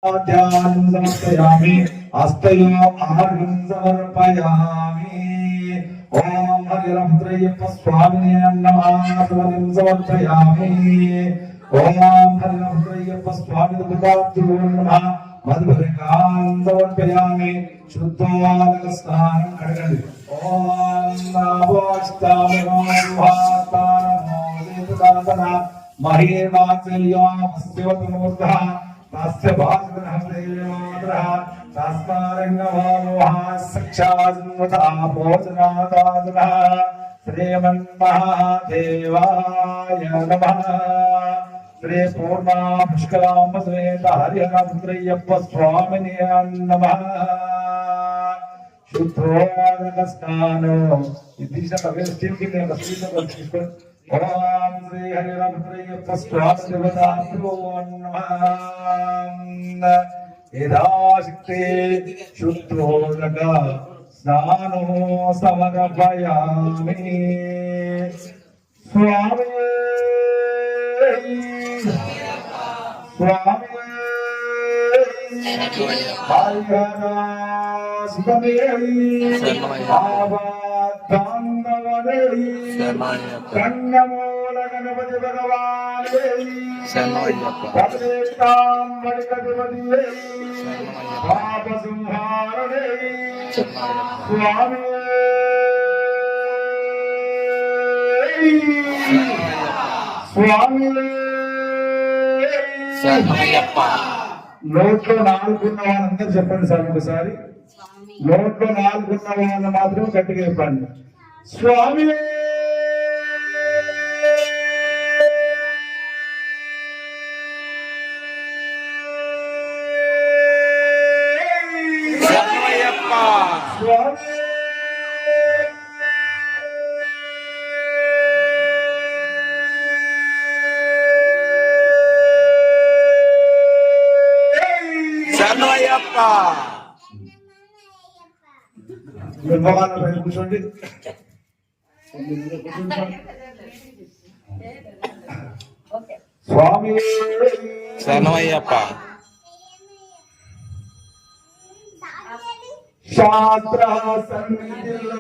समर्पयामि हस्तयो आर्घ्यं समर्पयामि ओम हरिरभद्रय्यप्प स्वामिने नमः समर्पयामि ओम हरिरभद्रय्यप्प स्वामिने नमः मधुभरिकां समर्पयामि शुद्धोदकस्नानं करणि ओम नमोस्तामनोभास्तानमोदितदासना महीर्वात्सल्योमस्योतमूर्धः तस्य भास्करः तस्मारङ्गमोहा सक्षान्वता भोजनादादनः श्रीमन्महादेवाय नमः श्री पूर्णा पुष्कलाम्बसमेत हरिहरपुत्रय्यप्प स्वामिने नमः शुद्धोदकस्नानो ओम श्री हरिहरपुत्रय्यप्प स्वामिने नमः यदाशक्ति शुद्धोदक स्नानो समर्पयामि स्वामी स्वामी कन्नमूल गणपति भगवान पाप संहारणे स्वामी स्वामी నోట్లో నాలుగున్న వాళ్ళందరూ చెప్పండి సార్ ఒకసారి నోట్లో నాలుగున్న వాళ్ళని మాత్రం గట్టిగా చెప్పండి స్వామి స్వామి కూర్చోండి స్వామి శరణమయ్యప్ప శాస్త్ర సన్నిధిలో